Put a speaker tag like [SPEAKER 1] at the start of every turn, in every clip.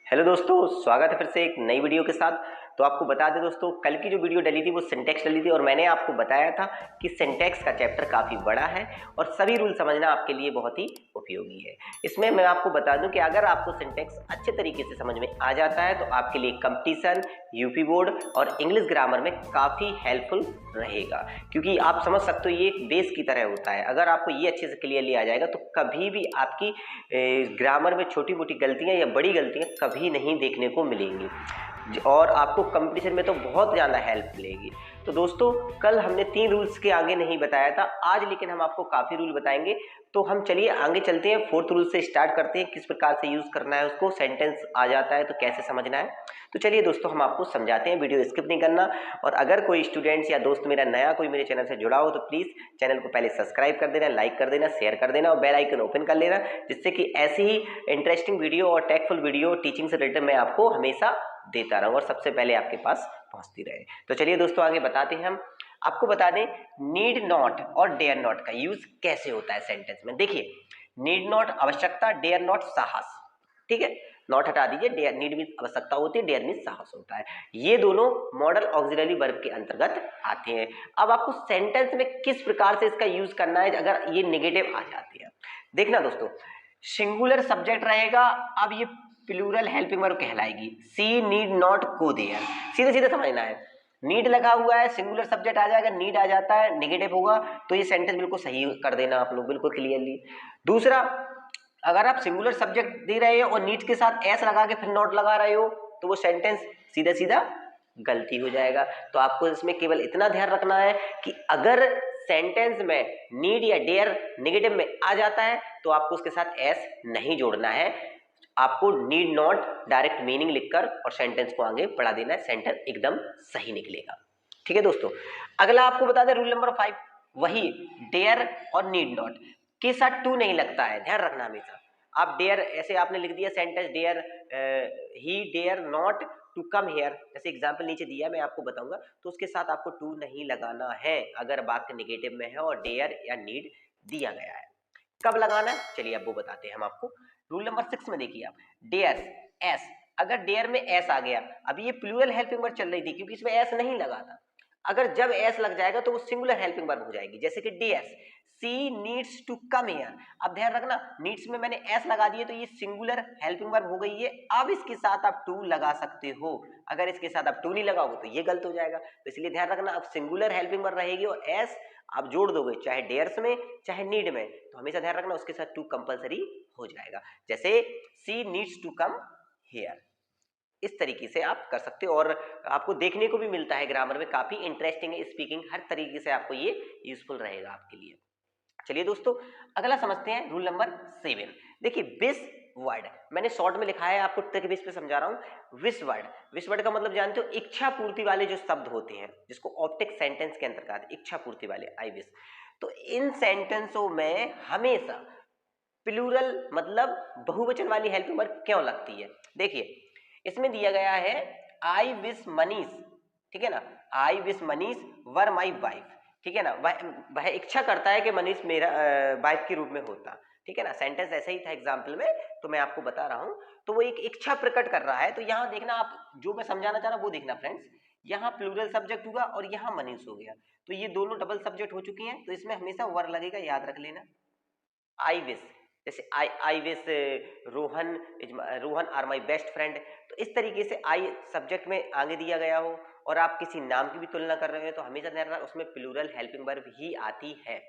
[SPEAKER 1] Hello दोस्तों, स्वागत है फिर से एक नई वीडियो के साथ। तो आपको बता दें दोस्तों, कल की जो वीडियो डली थी वो सिंटैक्स डली थी और मैंने आपको बताया था कि सिंटैक्स का चैप्टर काफ़ी बड़ा है और सभी रूल समझना आपके लिए बहुत ही उपयोगी है। इसमें मैं आपको बता दूं कि अगर आपको सिंटैक्स अच्छे तरीके से समझ में आ जाता है तो आपके लिए कंपटीशन, यूपी बोर्ड और इंग्लिश ग्रामर में काफ़ी हेल्पफुल रहेगा, क्योंकि आप समझ सकते हो ये एक बेस की तरह होता है। अगर आपको ये अच्छे से क्लियरली आ जाएगा तो कभी भी आपकी ग्रामर में छोटी मोटी गलतियां या बड़ी गलतियां कभी नहीं देखने को मिलेंगी और आपको कंपटीशन में तो बहुत ज़्यादा हेल्प मिलेगी। तो दोस्तों, कल हमने 3 रूल्स के आगे नहीं बताया था, आज लेकिन हम आपको काफ़ी रूल बताएंगे। तो हम चलिए आगे चलते हैं, 4th रूल से स्टार्ट करते हैं, किस प्रकार से यूज़ करना है उसको। सेंटेंस आ जाता है तो कैसे समझना है। तो चलिए दोस्तों, हम आपको समझाते हैं, वीडियो स्किप नहीं करना। और अगर कोई स्टूडेंट्स या दोस्त मेरा नया कोई मेरे चैनल से जुड़ा हो तो प्लीज़ चैनल को पहले सब्सक्राइब कर देना, लाइक कर देना, शेयर कर देना और बेल आइकन ओपन कर लेना, जिससे कि ऐसी ही इंटरेस्टिंग वीडियो और टेकफुल वीडियो टीचिंग से रिलेटेड मैं आपको हमेशा देता रहूं और सबसे पहले आपके पास पहुंचती रहे। तो चलिए दोस्तों, आगे बताते हैं हम। आपको बता दें, नीड नॉट और डेयर नॉट का यूज कैसे होता है सेंटेंस में। देखिए, नीड नॉट आवश्यकता, डेयर नॉट साहस। ठीक है, नॉट हटा दीजिए, डेयर नीड मीन आवश्यकता होती है, डेयर मीन साहस होता है। ये दोनों मॉडल ऑक्सिलरी वर्ब के अंतर्गत आते हैं। अब आपको सेंटेंस में किस प्रकार से इसका यूज करना है अगर ये नेगेटिव आ जाते हैं। देखना दोस्तों, सिंगुलर सब्जेक्ट रहेगा, अब ये प्लूरल हेल्पिंग वर्ब कहलाएगी। She need not go there, सीधे सीधे समझना है। नीड लगा हुआ है, सिंगुलर सब्जेक्ट आ जाएगा, नीड आ जाता है, नेगेटिव होगा, तो ये सेंटेंस बिल्कुल सही कर देना आप लोग, बिल्कुल क्लियरली। दूसरा, अगर आप सिंगुलर सब्जेक्ट दे रहे हो और नीड के साथ एस लगा के फिर नॉट लगा रहे हो तो वो सेंटेंस सीधा सीधा गलती हो जाएगा। तो आपको इसमें केवल इतना ध्यान रखना है कि अगर सेंटेंस में नीड या डेयर नेगेटिव में आ जाता है तो आपको उसके साथ एस नहीं जोड़ना है। आपको नीड नॉट डायरेक्ट मीनिंग लिखकर और सेंटेंस को आगे बढ़ा देना है, सेंटेंस एकदम सही निकलेगा। ठीक है दोस्तों, अगला आपको बता दें रूल नंबर 5, वही डेयर और नीड नॉट के साथ टू नहीं लगता है, ध्यान रखना हमेशा। आप डेयर ऐसे आपने लिख दिया sentence, dare he dare not to come here, जैसे एग्जांपल नीचे दिया मैं आपको बताऊंगा, तो उसके साथ आपको टू नहीं लगाना है अगर वाक्य नेगेटिव में है और डेयर या नीड दिया गया है। कब लगाना है चलिए अब वो बताते हैं हम आपको। रूल नंबर 6 में देखिए आप, डेयर एस, अगर डेयर में एस आ गया, अभी ये प्लूरल हेल्पिंग वर्ब चल रही थी क्योंकि इसमें एस नहीं लगा था। अगर जब एस लग जाएगा तो वो सिंगुलर हेल्पिंग वर्ब हो जाएगी, जैसे कि dares she needs to come here. अब ध्यान रखना, नीड्स में मैंने एस लगा दिए तो ये सिंगुलर हेल्पिंग वर्ब हो गई है। अब इसके साथ आप टू लगा सकते हो, अगर इसके साथ आप टू नहीं लगाओगे तो ये गलत हो जाएगा। तो इसलिए ध्यान रखना, अब सिंगुलर हेल्पिंग वर्ब रहेगी और एस आप जोड़ दोगे चाहे डेयर्स में चाहे नीड में, तो हमेशा ध्यान रखना उसके साथ टू कंपलसरी हो जाएगा, जैसे सी नीड्स टू कम हियर। इस तरीके से आप कर सकते हो और आपको देखने को भी मिलता है ग्रामर में, काफी इंटरेस्टिंग है स्पीकिंग, हर तरीके से आपको ये यूजफुल रहेगा आपके लिए। चलिए दोस्तों, अगला समझते हैं रूल नंबर 7। देखिए, विस वर्ड मैंने शॉर्ट में लिखा है, आपको ट्रिक बेस पे समझा रहा हूं। विस वर्ड, विस वर्ड का मतलब जानते हो, इच्छा पूर्ति वाले जो शब्द होते हैं, जिसको ऑप्टिक सेंटेंस के अंतर्गत इच्छा पूर्ति वाले, आई विश। तो इन सेंटेंसों में हमेशा प्लूरल मतलब बहुवचन वाली हेल्पिंग वर्ब क्यों लगती है। देखिए, इसमें दिया गया है आई विश मनीष, ठीक है ना, I wish Manish were my wife, ठीक है ना, वह इच्छा करता है कि मनीष मेरा वाइफ के रूप में होता, ठीक है ना। सेंटेंस ऐसा ही था एग्जाम्पल में, तो मैं आपको बता रहा हूं, तो वो एक इच्छा प्रकट कर रहा है। तो यहाँ देखना, आप जो मैं समझाना चाह रहा हूँ वो देखना फ्रेंड्स, यहाँ प्लूरल सब्जेक्ट हुआ और यहाँ मनीष हो गया, तो ये दोनों डबल सब्जेक्ट हो चुकी हैं, तो इसमें हमेशा वर लगेगा, याद रख लेना। आई विश, जैसे I wish Rohan Rohan are my best friend, तो इस तरीके से आई सब्जेक्ट में आगे दिया गया हो और आप किसी नाम की भी तुलना कर रहे हो तो हमेशा ध्यान रखना उसमें प्लूरल हेल्पिंग वर्ब ही आती है,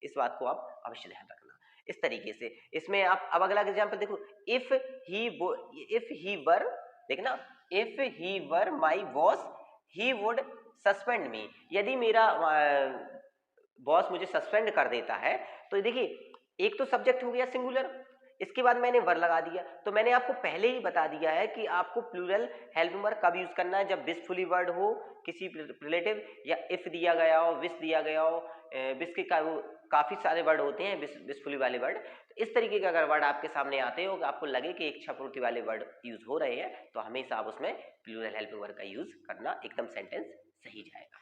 [SPEAKER 1] इस बात को आप अवश्य ध्यान रखना। इस तरीके से इसमें आप अब अगला एग्जांपल देखो, इफ ही वर, देखना, if he were my boss he would suspend me, यदि मेरा बॉस मुझे सस्पेंड कर देता है, तो देखिए एक तो सब्जेक्ट हो गया सिंगुलर, इसके बाद मैंने वर लगा दिया। तो मैंने आपको पहले ही बता दिया है कि आपको प्लूरल हेल्पिंग वर्ब कब यूज करना है, जब विशफुली वर्ड हो किसी रिलेटिव, या इफ दिया गया हो, विश दिया गया हो, विश के काफी सारे वर्ड होते हैं विशफुली वाले वर्ड। तो इस तरीके के अगर वर्ड आपके सामने आते हो, आपको लगे कि इच्छा पूर्ति वाले वर्ड यूज हो रहे हैं, तो हमेशा आप उसमें प्लूरल हेल्पिंग वर्ब का यूज करना, एकदम सेंटेंस सही जाएगा।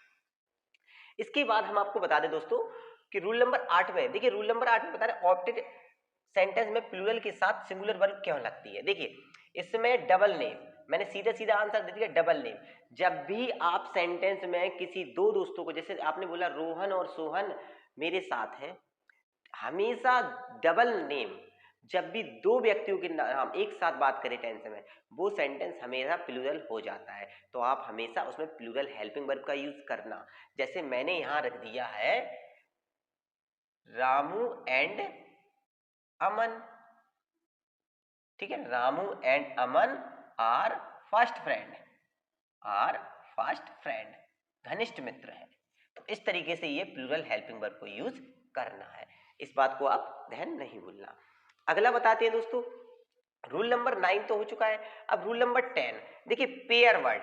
[SPEAKER 1] इसके बाद हम आपको बता दें दोस्तों कि रूल नंबर 8 में, देखिए रूल नंबर 8 में बता रहे ऑप्टेड सेंटेंस में प्लूरल के साथ सिंगुलर वर्ब क्यों लगती है। देखिए, इसमें डबल नेम, मैंने सीधा सीधा आंसर दे दिया डबल नेम। जब भी आप सेंटेंस में किसी दो दोस्तों को, जैसे आपने बोला रोहन और सोहन मेरे साथ हैं, हमेशा डबल नेम, जब भी दो व्यक्तियों के नाम एक साथ बात करें टेंस में, वो सेंटेंस हमेशा प्लूरल हो जाता है। तो आप हमेशा उसमें प्लूरल हेल्पिंग वर्ब का यूज करना। जैसे मैंने यहां रख दिया है रामू एंड अमन, ठीक है, Ramu and Aman are first friend, are first friend, घनिष्ठ मित्र है। तो इस तरीके से ये प्लूरल हेल्पिंग वर्ब को यूज करना है, इस बात को आप ध्यान नहीं भूलना। अगला बताते हैं दोस्तों, रूल नंबर 9 तो हो चुका है, अब रूल नंबर 10 देखिए, पेयर वर्ड,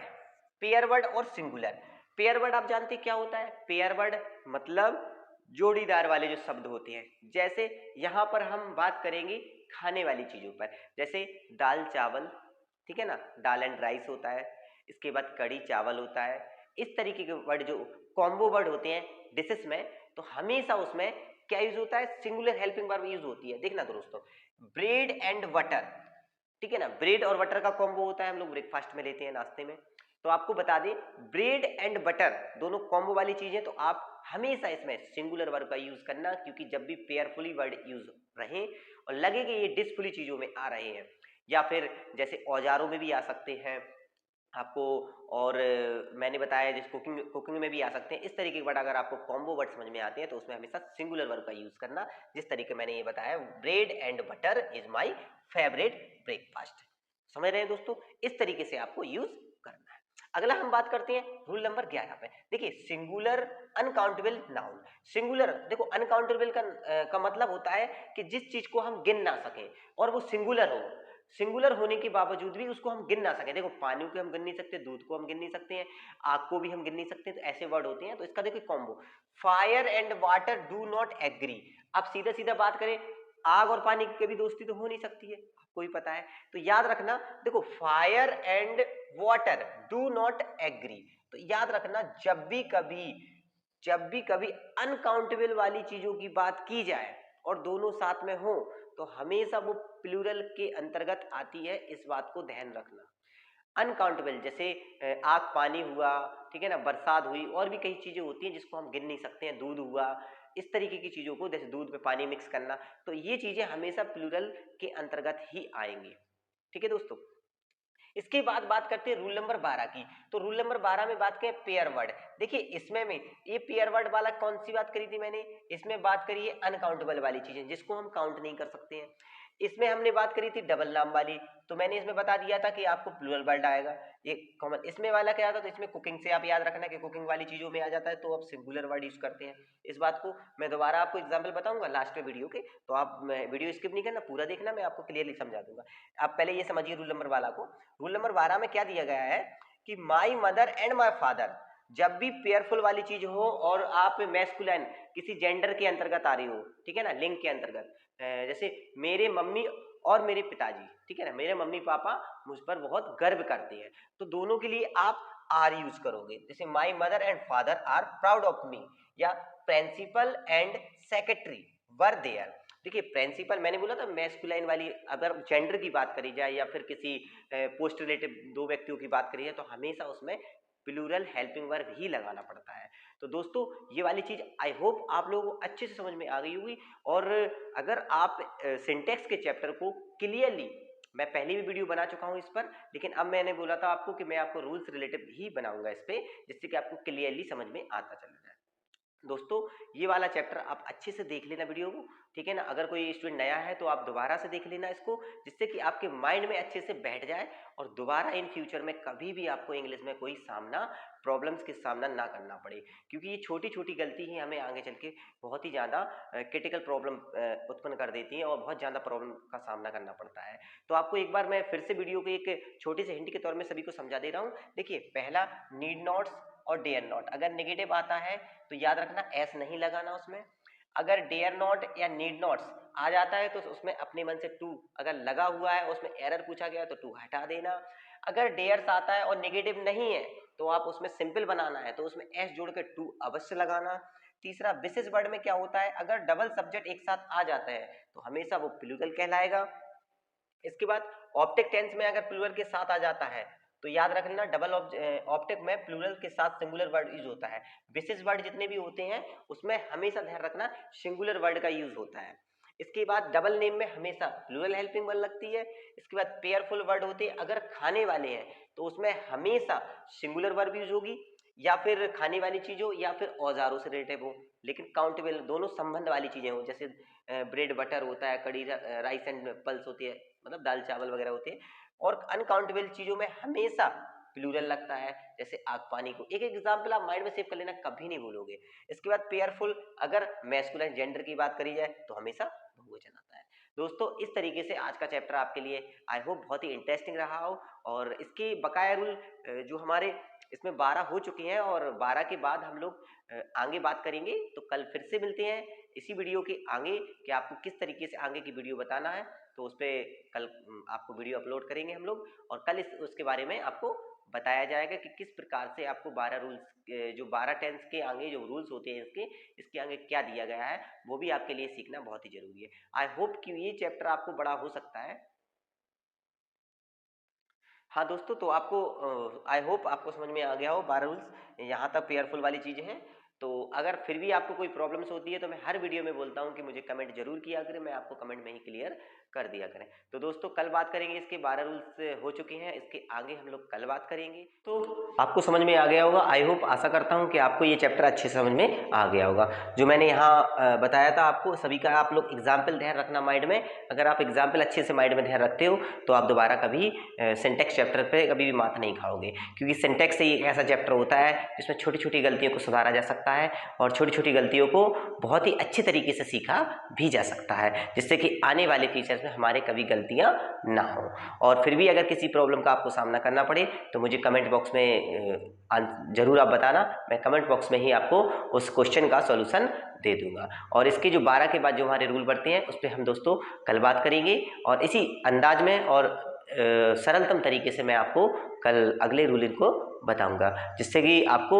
[SPEAKER 1] पेयर वर्ड और सिंगुलर। पेयर वर्ड आप जानते हैं क्या होता है? पेयर वर्ड मतलब जोड़ीदार वाले जो शब्द होते हैं। जैसे यहां पर हम बात करेंगे खाने वाली चीजों पर, जैसे दाल चावल, ठीक है ना, दाल एंड राइस होता है, इसके बाद कड़ी चावल होता है। इस तरीके के वर्ड जो कॉम्बो वर्ड होते हैं डिशेस में, तो हमेशा उसमें क्या यूज होता है? सिंगुलर हेल्पिंग वर्ब यूज होती है। देखना दोस्तों, ब्रेड एंड बटर, ठीक है ना, ब्रेड और बटर का कॉम्बो होता है, हम लोग ब्रेकफास्ट में लेते हैं, नाश्ते में। तो आपको बता दें, ब्रेड एंड बटर दोनों कॉम्बो वाली चीजें, तो आप हमेशा इसमें सिंगुलर वर्ब का यूज करना, क्योंकि जब भी पेयरफुली वर्ड यूज रहे और लगे कि ये डिसफुली चीजों में आ रहे हैं, या फिर जैसे औजारों में भी आ सकते हैं आपको, और मैंने बताया जिस कुकिंग में भी आ सकते हैं, इस तरीके के वर्ड अगर आपको कॉम्बो वर्ड समझ में आते हैं तो उसमें हमेशा सिंगुलर वर्ब का यूज करना। जिस तरीके मैंने ये बताया, bread and butter is my favourite breakfast, समझ रहे हैं दोस्तों? इस तरीके से आपको यूज करना है। अगला हम बात करते हैं रूल नंबर 11 पे। देखिए, सिंगुलर अनकाउंटेबल नाउन। सिंगुलर देखो, अनकाउंटेबल का मतलब होता है कि जिस चीज को हम गिन ना सकें और वो सिंगुलर हो, सिंगुलर होने के बावजूद भी उसको हम गिन ना सके। देखो, पानी को हम गिन नहीं सकते, दूध को हम गिन नहीं सकते हैं, आग को भी हम गिन नहीं सकते, तो ऐसे वर्ड होते हैं। तो इसका देखो combo, fire and water do not agree. अब सीधा सीधा बात करें, आग और पानी की कभी दोस्ती तो हो नहीं सकती है, आपको भी पता है। तो याद रखना, देखो, fire and water do not agree, तो याद रखना जब भी कभी अनकाउंटेबल वाली चीजों की बात की जाए और दोनों साथ में हो, तो हमेशा वो प्लूरल के अंतर्गत आती है, इस बात को ध्यान रखना। अनकाउंटेबल जैसे आग पानी हुआ, ठीक है ना, बरसात हुई, और भी कई चीजें होती हैं जिसको हम गिन नहीं सकते हैं, दूध हुआ, इस तरीके की चीजों को, जैसे दूध में पानी मिक्स करना, तो ये चीजें हमेशा प्लूरल के अंतर्गत ही आएंगी, ठीक है दोस्तों। इसके बाद बात करते हैं रूल नंबर 12 की। तो रूल नंबर 12 में बात करें पेयर वर्ड। देखिए, इसमें में ये पेयर वर्ड वाला कौन सी बात करी थी मैंने? इसमें बात करी है अनकाउंटेबल वाली चीजें जिसको हम काउंट नहीं कर सकते हैं। इसमें हमने बात करी थी डबल नाम वाली, तो मैंने इसमें बता दिया था कि आपको प्लूरल वर्ड आएगा ये कॉमन। इसमें वाला क्या था? तो इसमें कुकिंग से आप याद रखना कि कुकिंग वाली चीजों में आ जाता है, तो आप सिंगुलर वर्ड यूज करते हैं। इस बात को मैं दोबारा आपको एग्जाम्पल बताऊंगा लास्ट में वीडियो के, तो आप वीडियो स्किप नहीं करना, पूरा देखना, मैं आपको क्लियरली समझा दूंगा। आप पहले ये समझिए रूल नंबर वाला को। रूल नंबर 12 में क्या दिया गया है कि माई मदर एंड माई फादर, जब भी पेयरफुल वाली चीज हो और आप मैस्कुलाइन किसी जेंडर के अंतर्गत आ रही हो, ठीक है ना, लिंग के अंतर्गत, जैसे मेरे मम्मी और मेरे पिताजी, ठीक है ना, मेरे मम्मी पापा मुझ पर बहुत गर्व करते हैं, तो दोनों के लिए आप आर यूज करोगे। जैसे my mother and father are proud of me, या principal and secretary were there. देखिए, प्रिंसिपल मैंने बोला था मैस्कुलाइन वाली, अगर जेंडर की बात करी जाए या फिर किसी पोस्ट रिलेटिव दो व्यक्तियों की बात करी जाए, तो हमेशा उसमें प्लूरल हेल्पिंग वर्ब ही लगाना पड़ता है। तो दोस्तों, ये वाली चीज आई होप आप लोगों को अच्छे से समझ में आ गई होगी। और अगर आप सिंटेक्स के चैप्टर को क्लियरली, मैं पहले भी वीडियो बना चुका हूं इस पर, लेकिन अब मैंने बोला था आपको कि मैं आपको रूल्स रिलेटिव ही बनाऊंगा इस पे, जिससे कि आपको क्लियरली समझ में आता चला जाए। दोस्तों, ये वाला चैप्टर आप अच्छे से देख लेना वीडियो को, ठीक है ना। अगर कोई स्टूडेंट नया है तो आप दोबारा से देख लेना इसको, जिससे कि आपके माइंड में अच्छे से बैठ जाए और दोबारा इन फ्यूचर में कभी भी आपको इंग्लिश में कोई प्रॉब्लम्स के सामना ना करना पड़े, क्योंकि ये छोटी छोटी गलती ही हमें आगे चल के बहुत ही ज़्यादा क्रिटिकल प्रॉब्लम उत्पन्न कर देती हैं और बहुत ज़्यादा प्रॉब्लम का सामना करना पड़ता है। तो आपको एक बार मैं फिर से वीडियो को एक छोटे से हिंट के तौर में सभी को समझा दे रहा हूँ। देखिए, पहला नीड नॉट्स और डेयर नॉट, अगर नेगेटिव आता है तो याद रखना एस नहीं लगाना उसमें। अगर डेयर नॉट या नीड नॉट्स आ जाता है तो उसमें अपने मन से टू अगर लगा हुआ है, उसमें एरर पूछा गया तो टू हटा देना। अगर डेयर्स आता है और नेगेटिव नहीं है तो आप उसमें सिंपल बनाना है तो उसमें एस जोड़ के टू अवश्य लगाना। तीसरा, विशेष वर्ड में क्या होता है, अगर डबल सब्जेक्ट एक साथ आ जाता है तो हमेशा वो प्लूरल कहलाएगा। इसके बाद ऑप्टिक टेंस में अगर प्लूरल के साथ आ जाता है तो याद रखना डबल ऑप्टिक में प्लूरल के साथ सिंगुलर वर्ड यूज होता है। विशेष वर्ड जितने भी होते हैं उसमें हमेशा ध्यान रखना सिंगुलर वर्ड का यूज होता है। इसके बाद डबल नेम में हमेशा प्लूरल हेल्पिंग वर्ड लगती है। इसके बाद पेयरफुल वर्ड होते हैं, अगर खाने वाले हैं तो उसमें हमेशा सिंगुलर वर्ब यूज होगी, या फिर खाने वाली चीज हो या फिर औजारों से रिलेटेड हो, लेकिन काउंटेबल दोनों संबंध वाली चीजें हो, जैसे ब्रेड बटर होता है, कड़ी राइस एंड पल्स होती है, मतलब दाल चावल वगैरह होते हैं। और अनकाउंटेबल चीजों में हमेशा प्लूरल लगता है, जैसे आग पानी को। एक एग्जाम्पल आप माइंड में सेव कर लेना, कभी नहीं भूलोगे। इसके बाद पेयरफुल, अगर मैस्कुलाइन जेंडर की बात करी जाए तो हमेशा बहुवचन आता है। दोस्तों इस तरीके से आज का चैप्टर आपके लिए आई होप बहुत ही इंटरेस्टिंग रहा हो, और इसके बकाया रूल जो हमारे इसमें 12 हो चुके हैं, और 12 के बाद हम लोग आगे बात करेंगे। तो कल फिर से मिलते हैं इसी वीडियो के आगे कि आपको किस तरीके से आगे की वीडियो बताना है। तो उस पर कल आपको वीडियो अपलोड करेंगे हम लोग, और कल उसके बारे में आपको बताया जाएगा कि किस प्रकार से आपको 12 रूल्स, जो 12 टेंस के आगे जो रूल्स होते हैं इसके आगे क्या दिया गया है, वो भी आपके लिए सीखना बहुत ही जरूरी है। आई होप कि ये चैप्टर आपको बड़ा हो सकता है। हाँ दोस्तों, तो आपको आई होप आपको समझ में आ गया हो 12 रूल्स, यहाँ तक पेयरफुल वाली चीज़ें हैं। तो अगर फिर भी आपको कोई प्रॉब्लम्स होती है तो मैं हर वीडियो में बोलता हूँ कि मुझे कमेंट जरूर किया करें, मैं आपको कमेंट में ही क्लियर कर दिया करें। तो दोस्तों कल बात करेंगे, इसके 12 रूल्स हो चुके हैं, इसके आगे हम लोग कल बात करेंगे। तो आपको समझ में आ गया होगा, आई होप, आशा करता हूँ कि आपको ये चैप्टर अच्छे समझ में आ गया होगा। जो मैंने यहाँ बताया था आपको सभी का, आप लोग एग्जाम्पल ध्यान रखना माइंड में। अगर आप एग्जाम्पल अच्छे से माइंड में ध्यान रखते हो तो आप दोबारा कभी सिंटेक्स चैप्टर पे कभी भी मात नहीं खाओगे, क्योंकि सिंटेक्स एक ऐसा चैप्टर होता है जिसमें छोटी छोटी गलतियों को सुधारा जा सकता है, और छोटी छोटी गलतियों को बहुत ही अच्छे तरीके से सीखा भी जा सकता है, जिससे कि आने वाले फीचर्स में हमारे कभी गलतियां ना हो। और फिर भी अगर किसी प्रॉब्लम का आपको सामना करना पड़े तो मुझे कमेंट बॉक्स में जरूर आप बताना, मैं कमेंट बॉक्स में ही आपको उस क्वेश्चन का सॉल्यूशन दे दूंगा। और इसके जो 12 के बाद जो हमारे रूल बढ़ते हैं उस पर हम दोस्तों कल बात करेंगे, और इसी अंदाज में और सरलतम तरीके से मैं आपको कल अगले रूलिंग को बताऊंगा, जिससे कि आपको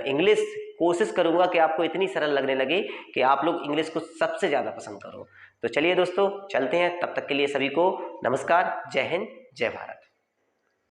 [SPEAKER 1] इंग्लिश कोशिश करूंगा कि आपको इतनी सरल लगने लगे कि आप लोग इंग्लिश को सबसे ज़्यादा पसंद करो। तो चलिए दोस्तों चलते हैं, तब तक के लिए सभी को नमस्कार, जय हिंद, जय भारत।